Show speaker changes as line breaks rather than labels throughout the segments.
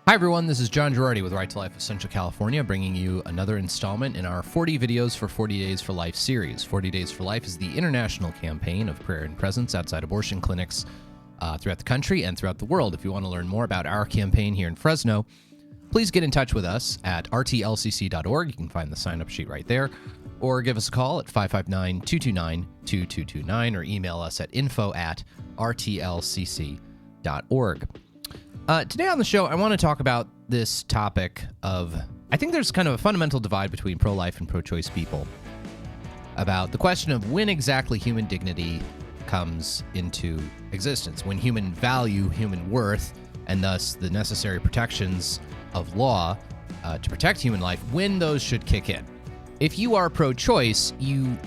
Hi everyone, this is John Girardi with Right to Life of Central California, bringing you another installment in our 40 Videos for 40 Days for Life series. 40 Days for Life is the international campaign of prayer and presence outside abortion clinics throughout the country and throughout the world. If you want to learn more about our campaign here in Fresno, please get in touch with us at rtlcc.org. You can find the sign-up sheet right there, or give us a call at 559-229-2229, or email us at info@rtlcc.org. Today on the show, I want to talk about this topic of, I think there's kind of a fundamental divide between pro-life and pro-choice people about the question of when exactly human dignity comes into existence, when human value, human worth, and thus the necessary protections of law to protect human life, when those should kick in. If you are pro-choice, you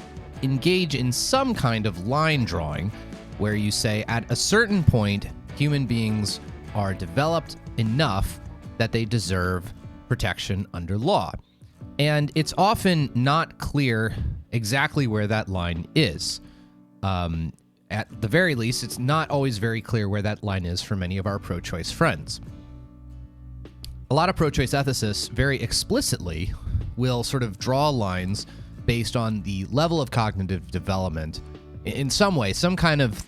engage in some kind of line drawing where you say at a certain point, human beings are developed enough that they deserve protection under law. And it's often not clear exactly where that line is. At the very least, it's not always very clear where that line is for many of our pro-choice friends. A lot of pro-choice ethicists very explicitly will sort of draw lines based on the level of cognitive development in some way, some kind of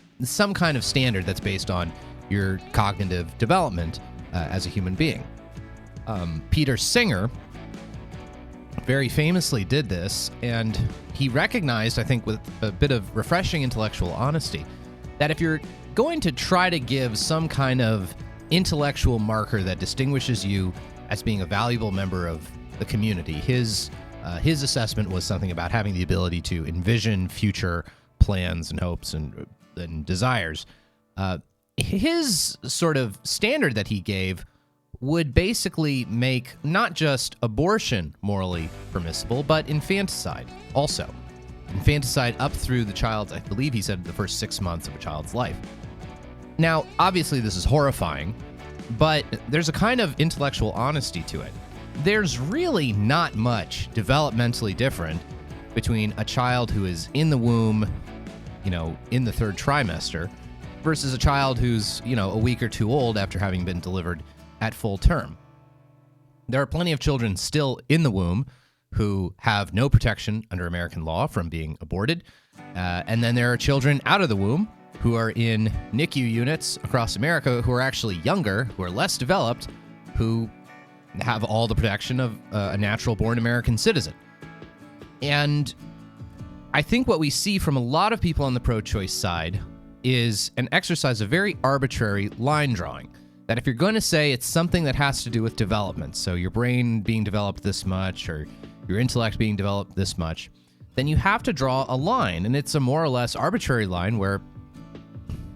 standard that's based on your cognitive development as a human being. Peter Singer very famously did this, and he recognized, I think with a bit of refreshing intellectual honesty, that if you're going to try to give some kind of intellectual marker that distinguishes you as being a valuable member of the community, his assessment was something about having the ability to envision future plans and hopes and desires. His sort of standard that he gave would basically make not just abortion morally permissible, but infanticide also. Infanticide up through the child's, I believe he said, the first 6 months of a child's life. Now, obviously this is horrifying, but there's a kind of intellectual honesty to it. There's really not much developmentally different between a child who is in the womb, in the third trimester, versus a child who's, a week or two old after having been delivered at full term. There are plenty of children still in the womb who have no protection under American law from being aborted. And then there are children out of the womb who are in NICU units across America who are actually younger, who are less developed, who have all the protection of a natural-born American citizen. And I think what we see from a lot of people on the pro-choice side is an exercise of very arbitrary line drawing. That if you're going to say it's something that has to do with development, so your brain being developed this much or your intellect being developed this much, then you have to draw a line. And it's a more or less arbitrary line where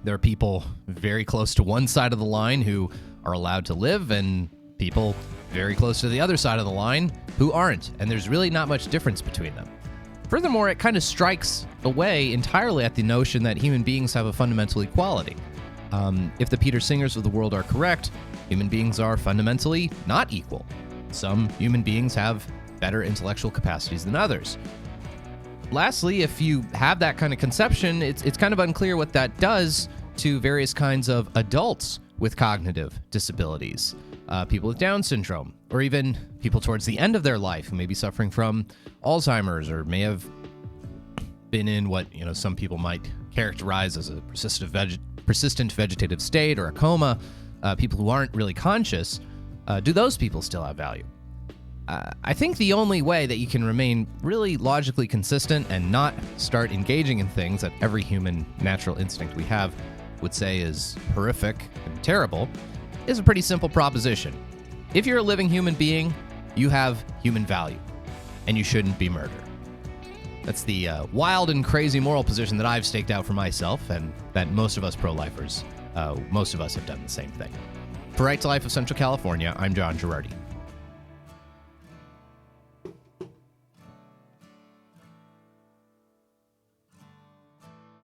there are people very close to one side of the line who are allowed to live and people very close to the other side of the line who aren't. And there's really not much difference between them. Furthermore, it kind of strikes away entirely at the notion that human beings have a fundamental equality. If the Peter Singers of the world are correct, human beings are fundamentally not equal. Some human beings have better intellectual capacities than others. Lastly, if you have that kind of conception, it's kind of unclear what that does to various kinds of adults with cognitive disabilities, people with Down syndrome, or even people towards the end of their life who may be suffering from Alzheimer's or may have been in what some people might characterize as a persistent vegetative state or a coma, people who aren't really conscious. Do those people still have value? I think the only way that you can remain really logically consistent and not start engaging in things that every human natural instinct we have would say is horrific and terrible is a pretty simple proposition. If you're a living human being, you have human value, and you shouldn't be murdered. That's the wild and crazy moral position that I've staked out for myself, and that most of us pro-lifers, most of us have done the same thing. For Right to Life of Central California, I'm John Girardi.